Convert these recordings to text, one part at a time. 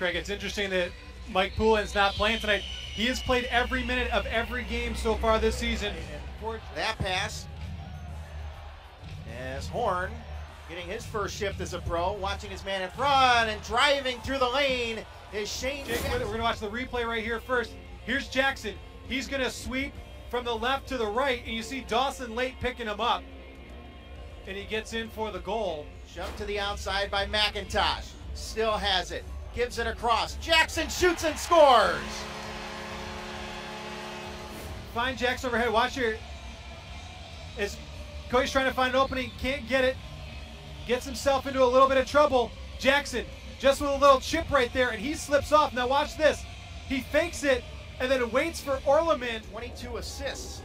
Craig, it's interesting that Mike Poulin's not playing tonight. He has played every minute of every game so far this season. That pass as Horn getting his first shift as a pro, watching his man in front and driving through the lane is Shane Jackson. We're going to watch the replay right here first. Here's Jackson. He's going to sweep from the left to the right, and you see Dawson late picking him up. And he gets in for the goal. Shoved to the outside by McIntosh. Still has it. Gives it across. Jackson shoots and scores. Find Jackson overhead. Watch here. As Cody's trying to find an opening, can't get it. Gets himself into a little bit of trouble. Jackson just with a little chip right there, and he slips off. Now watch this. He fakes it and then waits for Orleman. 22 assists.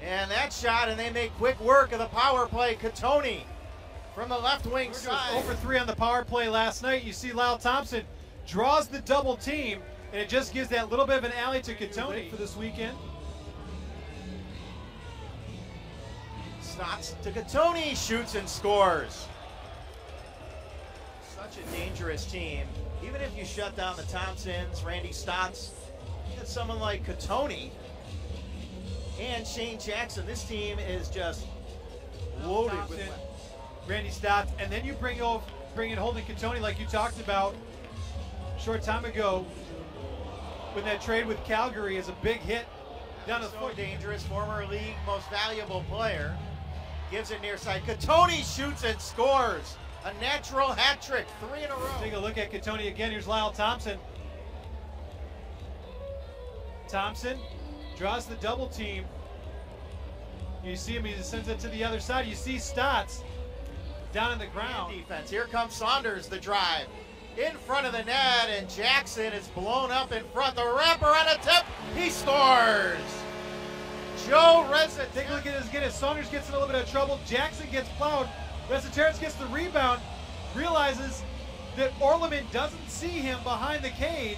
And that shot, and they make quick work of the power play. Katoni from the left wing side. Over 3 on the power play last night. You see Lyle Thompson draws the double team, and it just gives that little bit of an alley to Katoni for this weekend. Stotts to Katoni, shoots and scores. Such a dangerous team. Even if you shut down the Thompsons, Randy Stotts, and someone like Katoni and Shane Jackson, this team is just loaded Thompson, with Randy Stotts, and then you bring in Holden Katoni like you talked about a short time ago when that trade with Calgary is a big hit down the so dangerous. Former league most valuable player gives it near side. Katoni shoots and scores. A natural hat trick, 3 in a row. Take a look at Katoni again. Here's Lyle Thompson. Thompson draws the double team. You see him, he just sends it to the other side. You see Stotts down in the ground. Defense. Here comes Saunders, the drive. In front of the net, and Jackson is blown up in front. The wrapper on a tip, he scores. Joe Reza. Take a look at this again as Saunders gets in a little bit of trouble. Jackson gets plowed. Resetarits gets the rebound, realizes that Orleman doesn't see him behind the cage,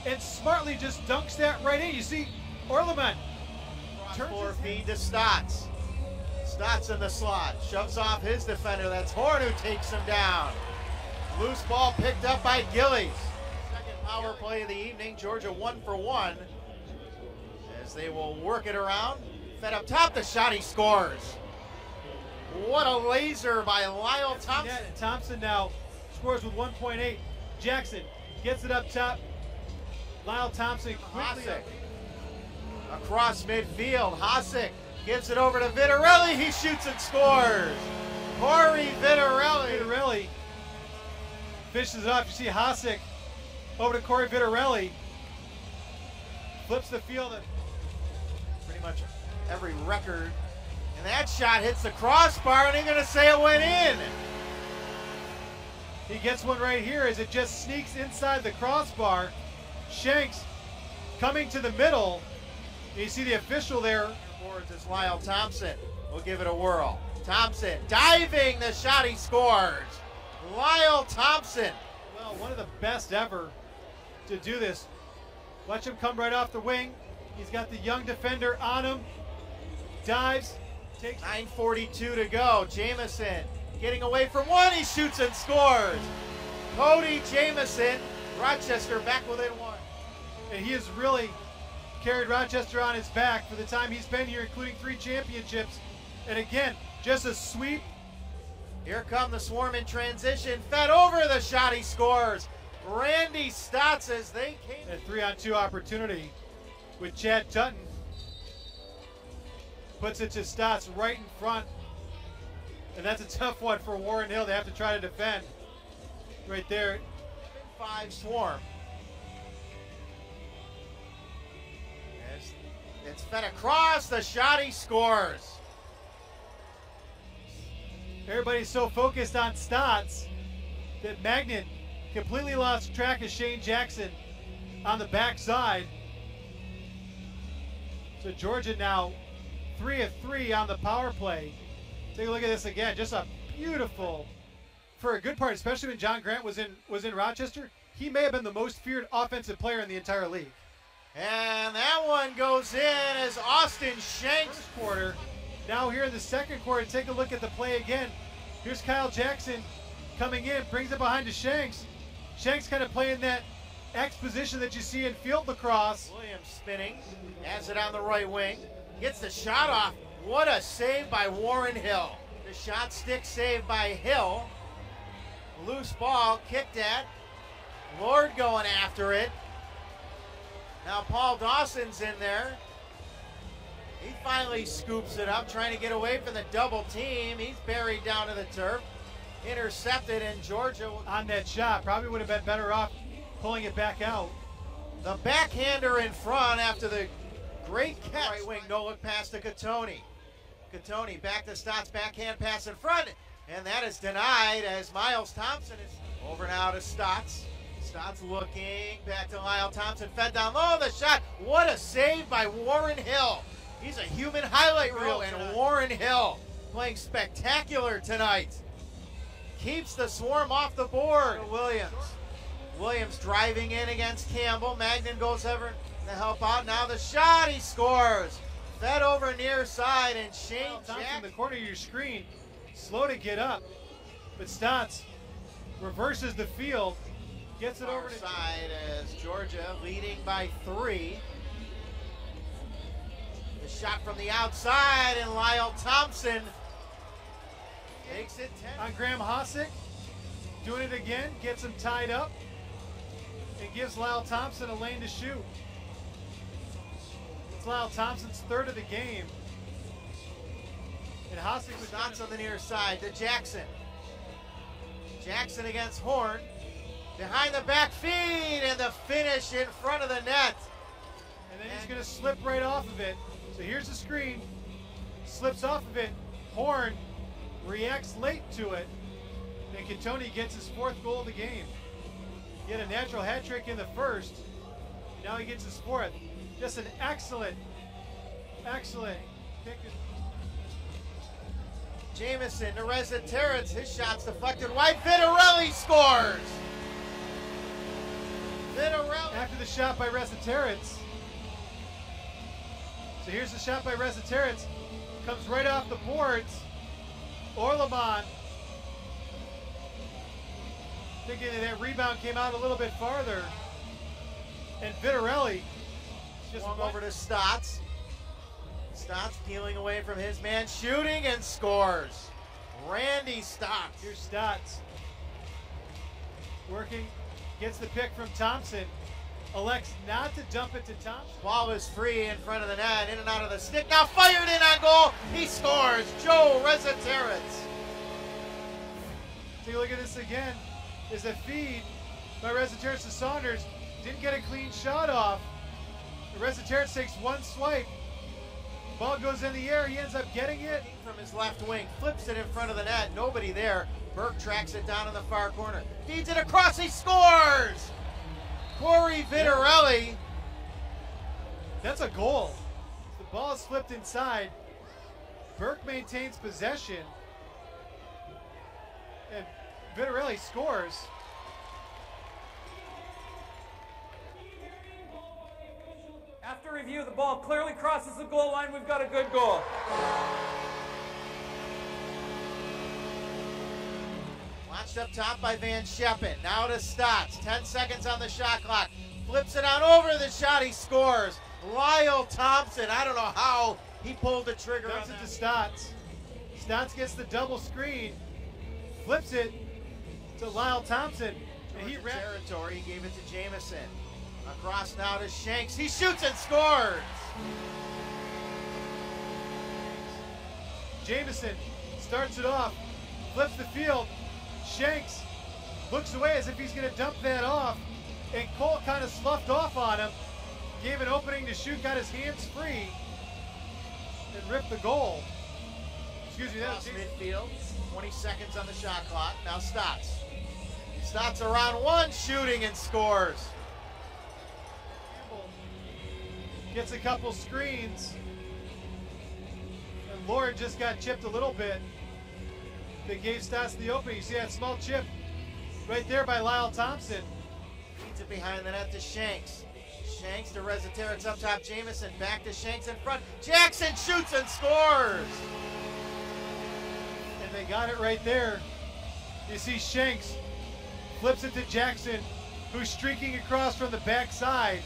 and smartly just dunks that right in. You see Orleman turns 4 feet to Stotts. Stotts in the slot, shoves off his defender. That's Horn who takes him down. Loose ball picked up by Gillies. Second power play of the evening. Georgia 1 for 1. As they will work it around. Fed up top, the shot, he scores. What a laser by Lyle Thompson. And Thompson now scores with 1.8. Jackson gets it up top. Lyle Thompson quickly across midfield. Hasek gives it over to Vitarelli. He shoots and scores. Corey Vitarelli fishes it off. You see Hasek over to Corey Vitarelli. Flips the field. Pretty much every record. And that shot hits the crossbar, and they're going to say it went in. He gets one right here as it just sneaks inside the crossbar. Shanks coming to the middle. You see the official there. Boards is Lyle Thompson. We'll give it a whirl. Thompson diving, the shot, he scores. Lyle Thompson. Well, one of the best ever to do this. Watch him come right off the wing. He's got the young defender on him. Dives. Takes 9:42 to go. Jamison getting away from one. He shoots and scores. Cody Jamison. Rochester back within 1. And he has really carried Rochester on his back for the time he's been here, including 3 championships. And again, just a sweep. Here come the Swarm in transition. Fed over the shot, he scores. Randy Stotts as they came. A 3-on-2 opportunity with Chad Tutton. Puts it to Stotts right in front. And that's a tough one for Warren Hill. They have to try to defend. Right there. 5 Swarm. It's fed across, the shot, he scores. Everybody's so focused on Stotts that Magnet completely lost track of Shane Jackson on the backside. So Georgia now 3 of 3 on the power play. Take a look at this again. Just a beautiful, for a good part, especially when John Grant was in Rochester, he may have been the most feared offensive player in the entire league. And that one goes in as Austin Shanks. First quarter. Now here in the second quarter, take a look at the play again. Here's Kyle Jackson coming in, brings it behind to Shanks. Shanks kind of playing that X position that you see in field lacrosse. Williams spinning, has it on the right wing, gets the shot off. What a save by Warren Hill. The shot stick saved by Hill. Loose ball kicked at. Lord going after it. Now Paul Dawson's in there. He finally scoops it up, trying to get away from the double team. He's buried down to the turf. Intercepted, and Georgia on that shot probably would have been better off pulling it back out. The backhander in front after the great catch. Right wing, no look pass to Catoni. Catoni back to Stotts, backhand pass in front, and that is denied as Miles Thompson is over now to Stotts. Stotts looking back to Lyle Thompson, fed down low, the shot. What a save by Warren Hill. He's a human highlight reel, and Warren Hill playing spectacular tonight. Keeps the Swarm off the board. Williams. Williams driving in against Campbell. Magnan goes over to help out. Now the shot, he scores. Fed over near side, and Shane Thompson in the corner of your screen, slow to get up, but Stotts reverses the field, gets it over to side as Georgia leading by 3. The shot from the outside, and Lyle Thompson takes it 10. On Graham Hosick, doing it again, gets him tied up, and gives Lyle Thompson a lane to shoot. It's Lyle Thompson's 3rd of the game. And Hosick was Stotts on the near side to Jackson. Jackson against Horn. Behind the back feed, and the finish in front of the net. And then he's going to slip right off of it. So here's the screen. Slips off of it. Horn reacts late to it. And Catoni gets his 4th goal of the game. He had a natural hat trick in the first. And now he gets his 4th. Just an excellent pick. Jamison to Reza Terrence. His shot's deflected wide. Vitarelli scores. Vitarelli. After the shot by Reza Terrence. So here's the shot by Reza Terrence. Comes right off the boards. Orleman. Thinking that rebound came out a little bit farther. And Vitarelli just swung over to Stotts. Stotts peeling away from his man, shooting, and scores. Randy Stotts. Here's Stotts. Working, gets the pick from Thompson. Elects not to dump it to Thompson. Ball is free in front of the net, in and out of the stick. Now fired in on goal. He scores. Joe Reza Terrence. Take a look at this again. There's a feed by Reza Terrence to Saunders. Didn't get a clean shot off. Reza Terrence takes one swipe. Ball goes in the air. He ends up getting it. From his left wing. Flips it in front of the net. Nobody there. Burke tracks it down in the far corner. Feeds it across. He scores! Corey Vitarelli. That's a goal. The ball is flipped inside. Burke maintains possession. And Vitarelli scores. After review, the ball clearly crosses the goal line. We've got a good goal. Launched up top by Van Scheppen. Now to Stotts. 10 seconds on the shot clock. Flips it on over the shot. He scores. Lyle Thompson. I don't know how he pulled the trigger. Dumps it to Stotts. Stotts gets the double screen. Flips it to Lyle Thompson. And he ran territory. He gave it to Jamison. Across now to Shanks. He shoots and scores. Jamison starts it off. Flips the field. Shanks looks away as if he's going to dump that off. And Cole kind of sloughed off on him. Gave an opening to shoot. Got his hands free. And ripped the goal. Excuse me, that was midfield. 20 seconds on the shot clock. Now Stotts. Stotts around one, shooting and scores. Gets a couple screens. And Lord just got chipped a little bit. That gave Stotts the opening. You see that small chip right there by Lyle Thompson. Feeds it behind the net to Shanks. Shanks to Reza Terrence up top. Jamison back to Shanks in front. Jackson shoots and scores. And they got it right there. You see Shanks flips it to Jackson, who's streaking across from the backside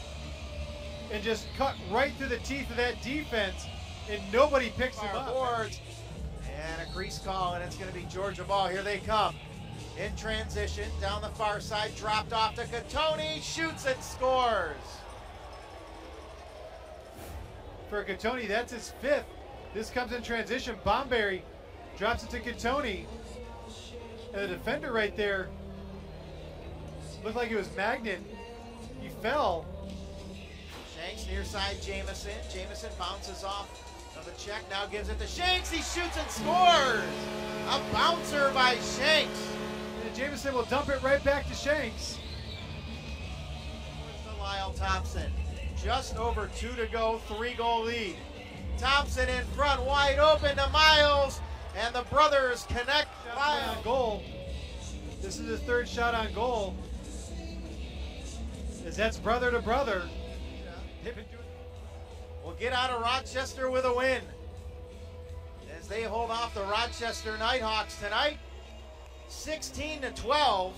and just cut right through the teeth of that defense, and nobody picks him up. Boards. And a crease call, and it's going to be Georgia ball. Here they come. In transition, down the far side, dropped off to Catoni, shoots and scores. For Catoni, that's his 5th. This comes in transition. Bomberry drops it to Catoni. And the defender right there looked like it was Magnan. He fell. Shanks near side Jamison. Jamison bounces off of the check, now gives it to Shanks. He shoots and scores. A bouncer by Shanks. And Jamison will dump it right back to Shanks. To Lyle Thompson. Just over 2 to go, 3-goal lead. Thompson in front, wide open to Miles, and the brothers connect. On goal. This is his 3rd shot on goal. As that's brother to brother. Will get out of Rochester with a win as they hold off the Rochester Knighthawks tonight, 16-12.